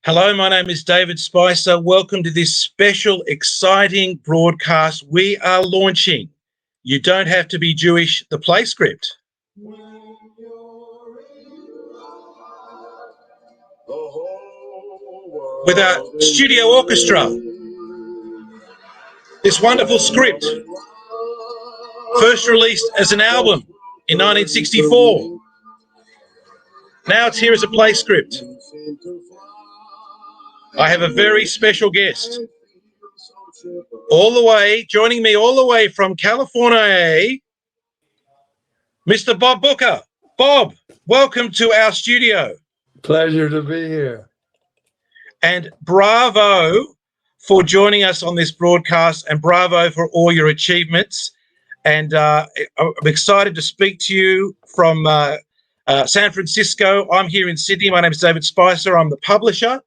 Hello, my name is David Spicer. Welcome to this special, exciting broadcast. We are launching You Don't Have to Be Jewish, the play script. With our studio orchestra. This wonderful script, first released as an album in 1964. Now it's here as a play script. I have a very special guest. Joining me all the way from California, Mr. Bob Booker. Bob, welcome to our studio. Pleasure to be here. And bravo for joining us on this broadcast, and bravo for all your achievements. And I'm excited to speak to you from San Francisco. I'm here in Sydney. My name is David Spicer. I'm the publisher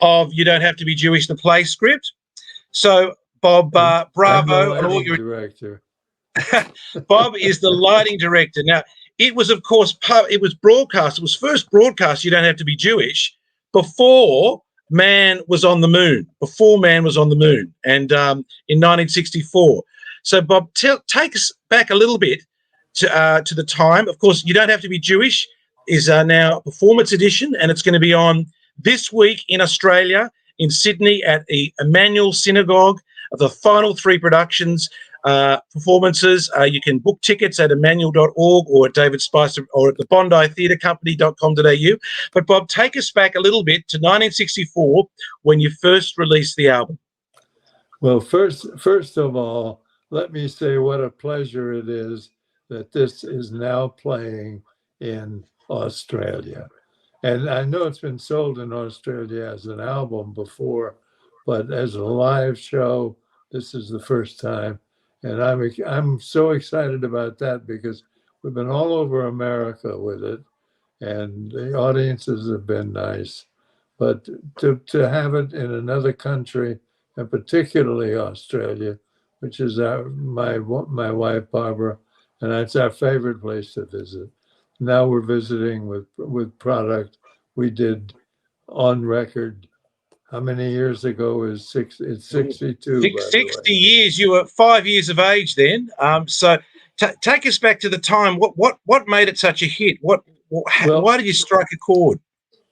of You Don't Have to Be Jewish, the play script. So, Bob, bravo. I'm the lighting director. Bob is the lighting director. Now, it was, of course, it was broadcast. It was first broadcast, You Don't Have to Be Jewish, before man was on the moon, and in 1964. So, Bob, take us back a little bit to the time. Of course, You Don't Have to Be Jewish is now a performance edition, and it's going to be on this week in Australia, in Sydney, at the Emmanuel Synagogue. The final three productions, performances. You can book tickets at emmanuel.org or at David Spicer or at the bonditheatrecompany.com.au. But Bob, take us back a little bit to 1964 when you first released the album. Well, first of all, let me say what a pleasure it is that this is now playing in Australia. And I know it's been sold in Australia as an album before, but as a live show, this is the first time. And I'm so excited about that because we've been all over America with it, and the audiences have been nice. But to have it in another country, and particularly Australia, which is my wife Barbara, and that's our favorite place to visit. Now we're visiting with product we did on record. How many years ago is it's 62? 60 years. You were 5 years of age then. So take us back to the time. What made it such a hit? Why did you strike a chord?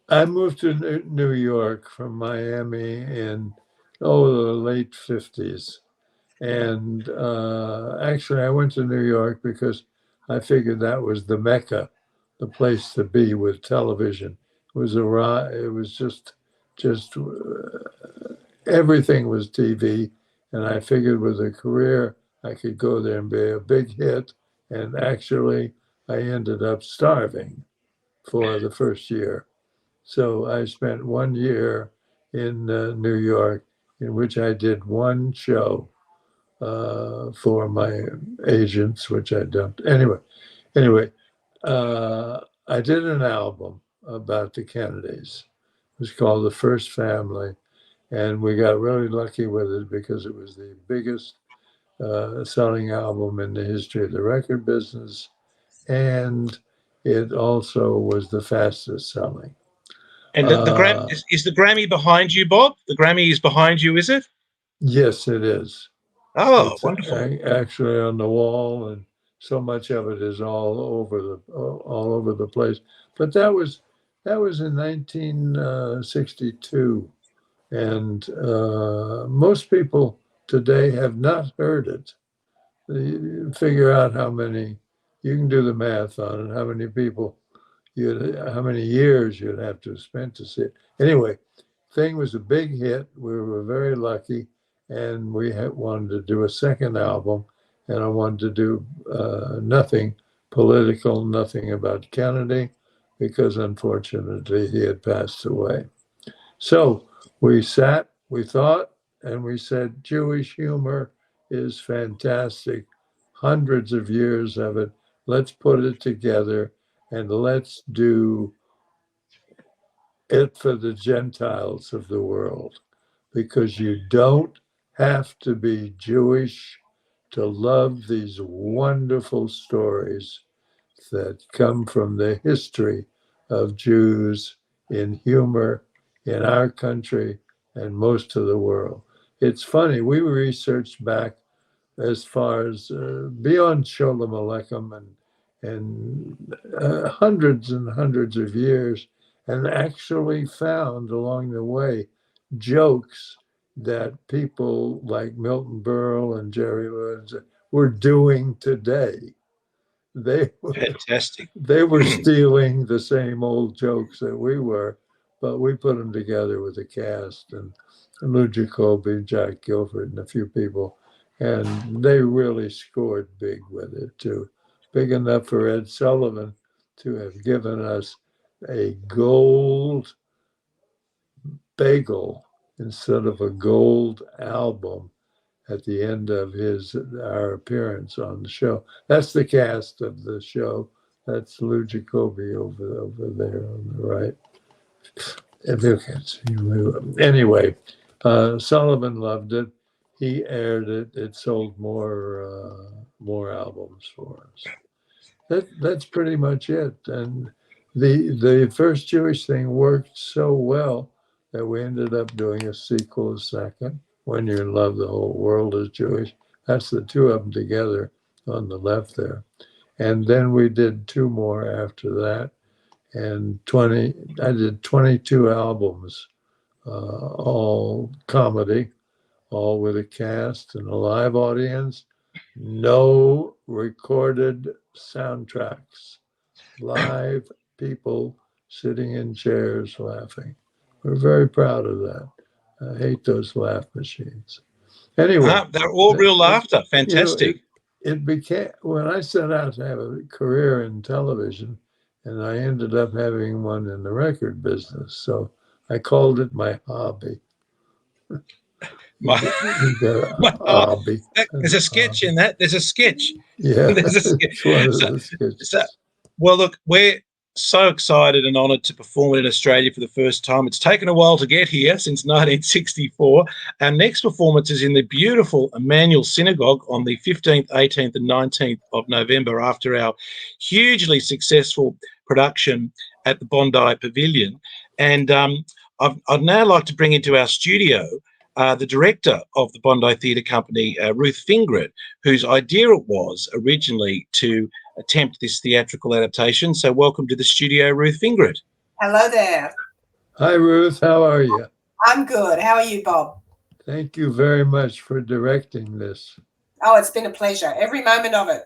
I moved to New York from Miami in the late 50s. And actually, I went to New York because I figured that was the Mecca, the place to be with television. It was just everything was TV, and I figured with a career I could go there and be a big hit. And actually, I ended up starving for the first year. So I spent 1 year in New York, in which I did one show for my agents, which I dumped. Anyway, I did an album about the Kennedys. It was called The First Family, and we got really lucky with it because it was the biggest selling album in the history of the record business, and it also was the fastest selling. And is the Grammy behind you, Bob? The Grammy is behind you, is it? Yes, it is. Oh, it's wonderful! Actually on the wall, and so much of it is all over the place. But that was in 1962, and most people today have not heard it. You figure out how many, you can do the math on it, how many years you'd have to have spent to see it. Anyway, thing was a big hit. We were very lucky, and we wanted to do a second album, and I wanted to do nothing political, nothing about Kennedy, because unfortunately he had passed away. So we sat, we thought, and we said, Jewish humor is fantastic. Hundreds of years of it. Let's put it together and let's do it for the Gentiles of the world, because you don't have to be Jewish to love these wonderful stories that come from the history of Jews in humor, in our country and most of the world. It's funny, we researched back as far as beyond Sholem Aleichem and hundreds and hundreds of years, and actually found along the way jokes that people like Milton Berle and Jerry Lewis were doing today. They were, Fantastic. they were stealing the same old jokes that we were, but we put them together with the cast and Lou Jacoby, Jack Guilford, and a few people, and they really scored big with it too. Big enough for Ed Sullivan to have given us a gold bagel instead of a gold album at the end of our appearance on the show. That's the cast of the show. That's Lou Jacoby over there on the right. If you can see. Anyway, Sullivan loved it. He aired it. It sold more albums for us. That's pretty much it. And the first Jewish thing worked so well that we ended up doing a sequel, a second. When You're in Love, the Whole World is Jewish. That's the two of them together on the left there. And then we did two more after that. And I did 22 albums, all comedy, all with a cast and a live audience. No recorded soundtracks. Live people sitting in chairs laughing. We're very proud of that. I hate those laugh machines. Anyway, they're all real laughter. Fantastic. It became, when I set out to have a career in television, and I ended up having one in the record business. So I called it my hobby. Hobby. There's a sketch in that. There's a sketch. Yeah, There's a sketch. it's one of the sketches. Well, look, we're so excited and honoured to perform it in Australia for the first time. It's taken a while to get here, since 1964. Our next performance is in the beautiful Emmanuel Synagogue on the 15th, 18th and 19th of November, after our hugely successful production at the Bondi Pavilion. And I'd now like to bring into our studio the director of the Bondi Theatre Company, Ruth Fingret, whose idea it was originally to attempt this theatrical adaptation. So welcome to the studio, Ruth Fingret. Hello there. Hi, Ruth. How are you? I'm good. How are you, Bob? Thank you very much for directing this. Oh, it's been a pleasure. Every moment of it.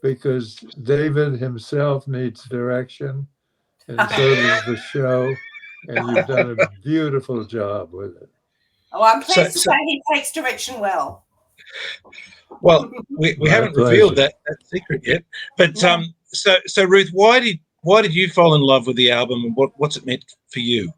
Because David himself needs direction, and so does the show, and you've done a beautiful job with it. Oh, I'm pleased to say he takes direction well. Well, we haven't revealed that secret yet. But so Ruth, why did you fall in love with the album, and what's it meant for you?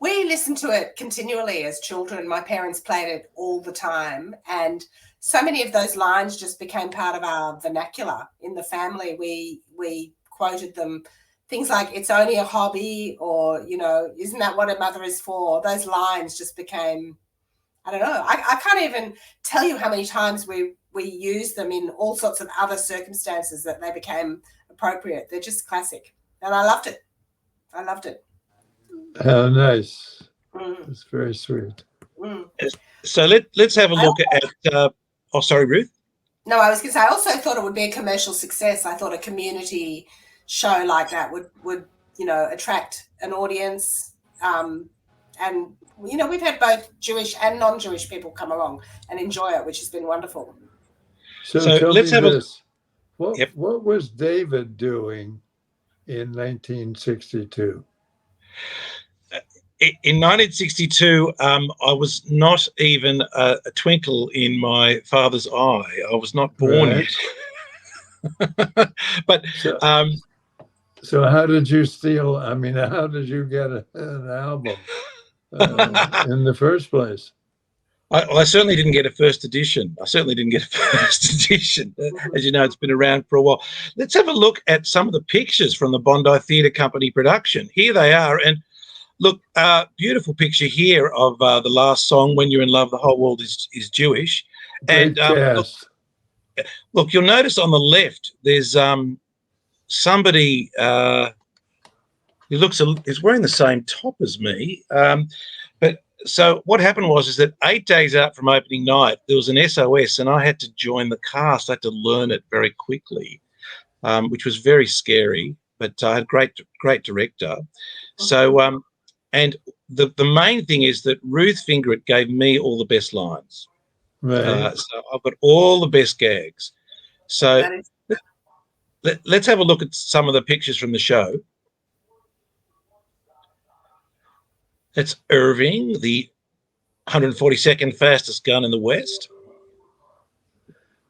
We listened to it continually as children. My parents played it all the time, and so many of those lines just became part of our vernacular in the family. We quoted them, things like "It's only a hobby," or "Isn't that what a mother is for?" Those lines just became, I don't know. I can't even tell you how many times we use them in all sorts of other circumstances that they became appropriate. They're just classic, and I loved it. I loved it. How nice. It's very sweet. So let's have a look at. Oh, sorry, Ruth. No, I was going to say, I also thought it would be a commercial success. I thought a community show like that would attract an audience. And we've had both Jewish and non-Jewish people come along and enjoy it, which has been wonderful. So tell me this. What was David doing in 1962? In 1962, I was not even a twinkle in my father's eye. I was not born yet. But so how did you steal? I mean, how did you get an album in the first place? I certainly didn't get a first edition. As you know, it's been around for a while. Let's have a look at some of the pictures from the Bondi Theatre Company production. Here they are. And look, beautiful picture here of the last song, "When You're in Love, the Whole World is Jewish." Great cast. Look, you'll notice on the left, there's somebody he's wearing the same top as me. But so what happened is that 8 days out from opening night, there was an SOS, and I had to join the cast. I had to learn it very quickly, which was very scary. But I had great director. So and the main thing is that Ruth Fingret gave me all the best lines. Right. So I've got all the best gags. So let's have a look at some of the pictures from the show. That's Irving, the 142nd fastest gun in the West.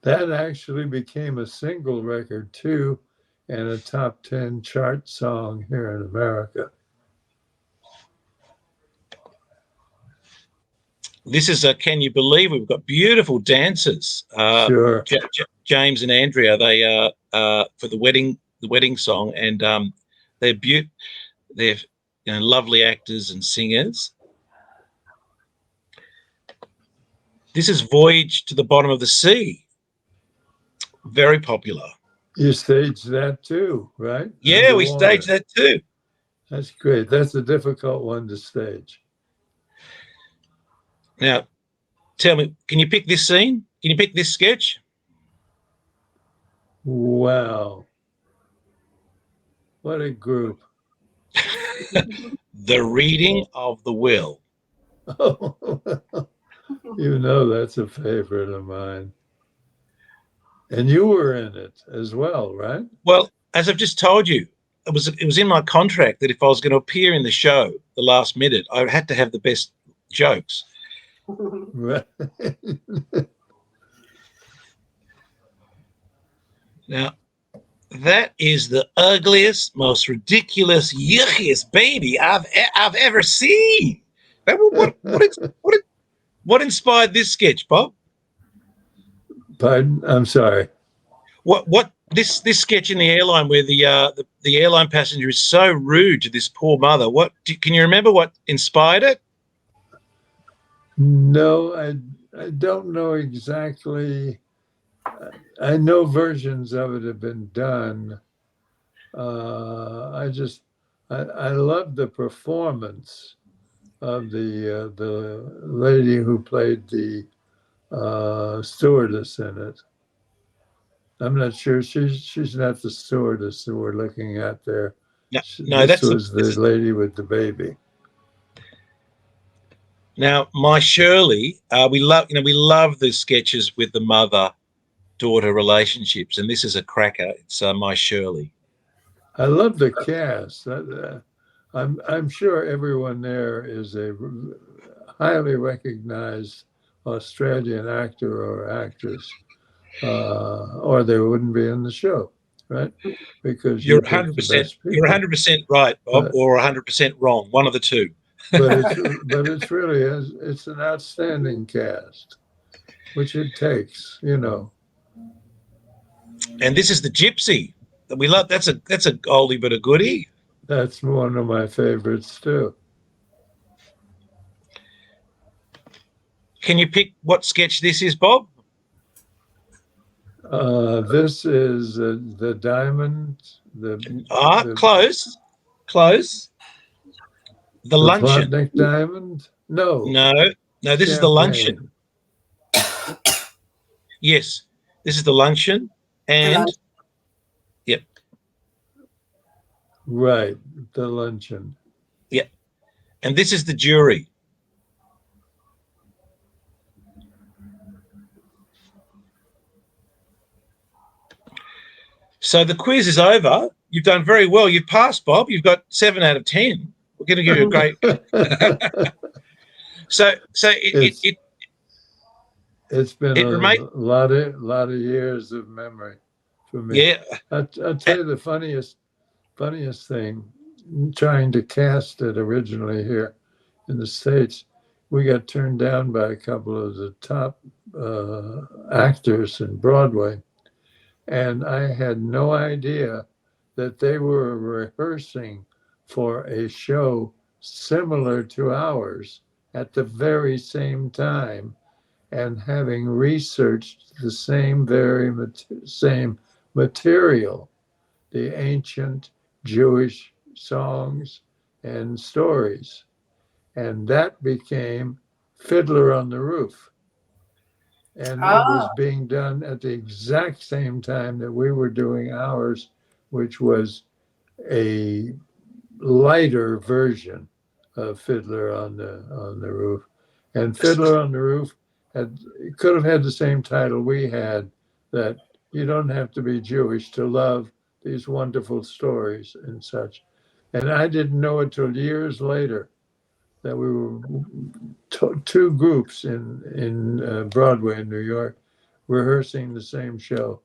That actually became a single record too, and a top 10 chart song here in America. This is a Can You Believe? We've got beautiful dancers. Sure. James and Andrea, they for the wedding song, and they're lovely actors and singers. This is Voyage to the Bottom of the Sea. Very popular. You staged that too, right? Yeah, we staged that too. That's great. That's a difficult one to stage. Now, tell me, can you pick this scene? Can you pick this sketch? Wow. What a group. The Reading of the Will. Oh, you know that's a favorite of mine. And you were in it as well, right? Well, as I've just told you, it was in my contract that if I was going to appear in the show the last minute, I had to have the best jokes. Right. Now, that is the ugliest, most ridiculous, yuckiest baby I've ever seen. What inspired this sketch, Bob? Pardon? I'm sorry. What this sketch in the airline where the airline passenger is so rude to this poor mother? Can you remember what inspired it? No, I don't know exactly. I know versions of it have been done. I love the performance of the lady who played the stewardess in it. I'm not sure she's not the stewardess that we're looking at there. No, this was the lady with the baby. Now, My Shirley, we love the sketches with the mother-daughter relationships, and this is a cracker. It's My Shirley. I love the cast. I'm sure everyone there is a highly recognized Australian actor or actress, or they wouldn't be in the show, right? Because you're 100%. You're 100% right, Bob, or 100% wrong. One of the two. but it's really it's an outstanding cast, which it takes, you know. And this is the Gypsy that we love. That's a oldie but a goodie. That's one of my favorites too. Can you pick what sketch this is, Bob? This is the diamond. Close. The luncheon. Plotnik diamond? No. This is the luncheon. Yes, this is the luncheon, and yep. Right, the luncheon. Yep, and this is the jury. So the quiz is over. You've done very well. You've passed, Bob. You've got 7 out of 10. We're going to give you a great. It's been a lot of years of memory for me. Yeah, I'll tell you the funniest thing. Trying to cast it originally here in the States, we got turned down by a couple of the top actors in Broadway, and I had no idea that they were rehearsing for a show similar to ours at the very same time, and having researched the same same material, the ancient Jewish songs and stories. And that became Fiddler on the Roof. And it was being done at the exact same time that we were doing ours, which was a lighter version of Fiddler on the Roof. And Fiddler on the Roof could have had the same title we had, that you don't have to be Jewish to love these wonderful stories and such. And I didn't know it till years later that we were two groups in Broadway in New York rehearsing the same show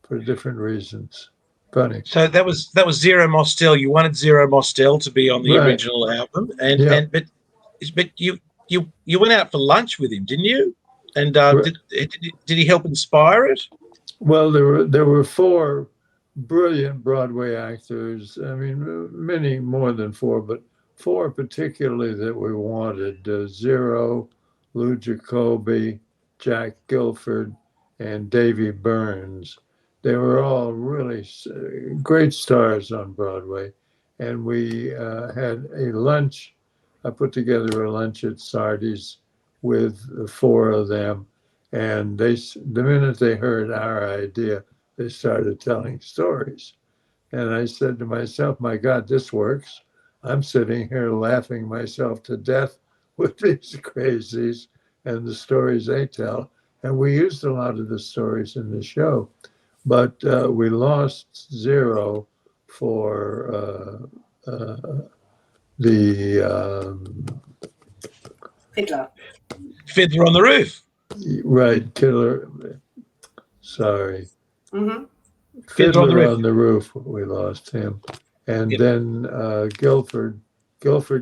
for different reasons. Funny. So that was Zero Mostel. You wanted Zero Mostel to be on the Right. original album, but you went out for lunch with him, didn't you? And did he help inspire it? Well, there were four brilliant Broadway actors. I mean, many more than four, but four particularly that we wanted: Zero, Lou Jacoby, Jack Guilford, and Davy Burns. They were all really great stars on Broadway. And we had a lunch. I put together a lunch at Sardi's with the four of them. And the minute they heard our idea, they started telling stories. And I said to myself, my God, this works. I'm sitting here laughing myself to death with these crazies and the stories they tell. And we used a lot of the stories in the show. But we lost Zero for the Fiddler on the Roof. Right, Killer. Sorry. Mm-hmm. Fiddler on the Roof. We lost him, and then Guilford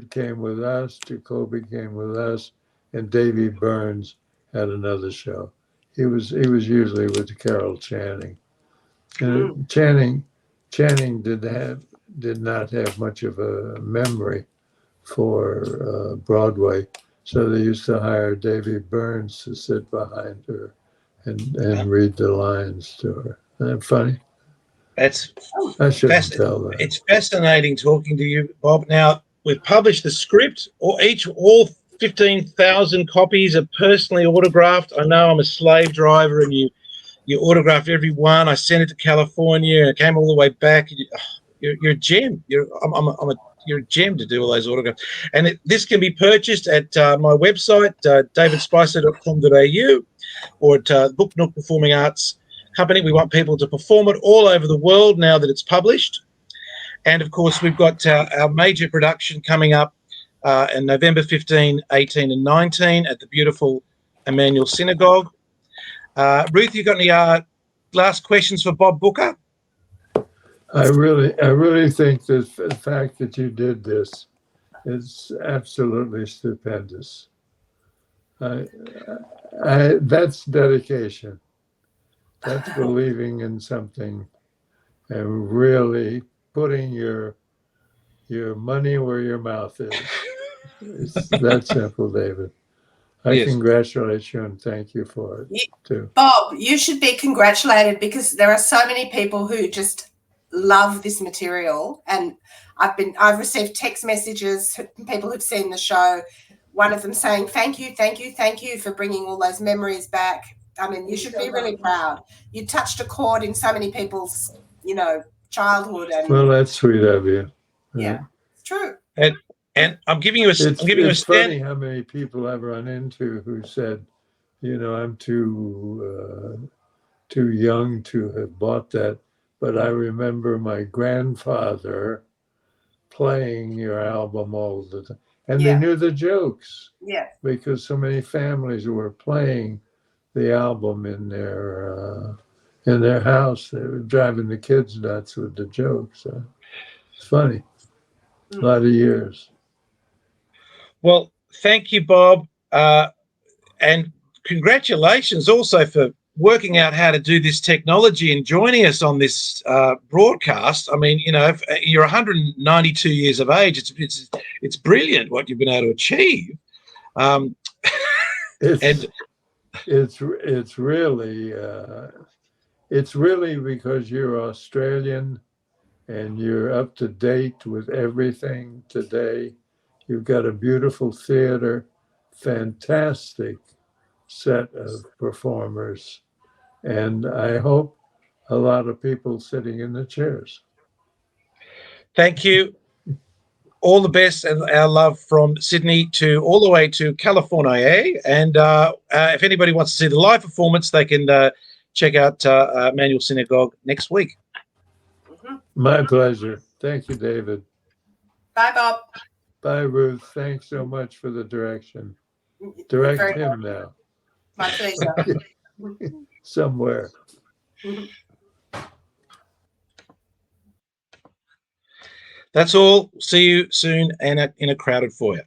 came with us. Jacoby came with us, and Davy Burns had another show. He was usually with Carol Channing. And Channing did not have much of a memory for Broadway, so they used to hire Davy Burns to sit behind her and read the lines to her. Isn't that funny? I shouldn't tell that. It's fascinating talking to you, Bob. Now we've published the script, all 15,000 copies are personally autographed. I know I'm a slave driver, and you autographed every one. I sent it to California, and it came all the way back. You're a gem. You're a gem to do all those autographs. And this can be purchased at my website, davidspicer.com.au, or at Book Nook Performing Arts Company. We want people to perform it all over the world now that it's published. And of course, we've got our major production coming up in November 15, 18, and 19 at the beautiful Emmanuel Synagogue. Ruth, you got any last questions for Bob Booker? I really think that the fact that you did this is absolutely stupendous. That's dedication. That's believing in something and really putting your money where your mouth is. It's that simple, David. I congratulate you and thank you for it too. Bob, you should be congratulated because there are so many people who just love this material, and I've received text messages from people who've seen the show. One of them saying thank you for bringing all those memories back. I mean, you should be really proud. You touched a chord in so many people's, childhood. And well, that's sweet of you. Yeah, it's true. And I'm giving you a. It's funny how many people I've run into who said, I'm too young to have bought that, but I remember my grandfather playing your album all the time, and they knew the jokes. Yeah. Because so many families were playing the album in their house. They were driving the kids nuts with the jokes. It's funny. A lot of years. Well, thank you, Bob, and congratulations also for working out how to do this technology and joining us on this broadcast. I mean, you're 192 years of age. It's brilliant what you've been able to achieve. It's really because you're Australian and you're up to date with everything today. You've got a beautiful theater, fantastic set of performers, and I hope a lot of people sitting in the chairs. Thank you. All the best and our love from Sydney to all the way to California. And if anybody wants to see the live performance, they can check out Manual Synagogue next week. My pleasure. Thank you, David. Bye, Bob. Bye, Ruth. Thanks so much for the direction. Direct him now. My pleasure. Somewhere. That's all. See you soon and in a crowded foyer.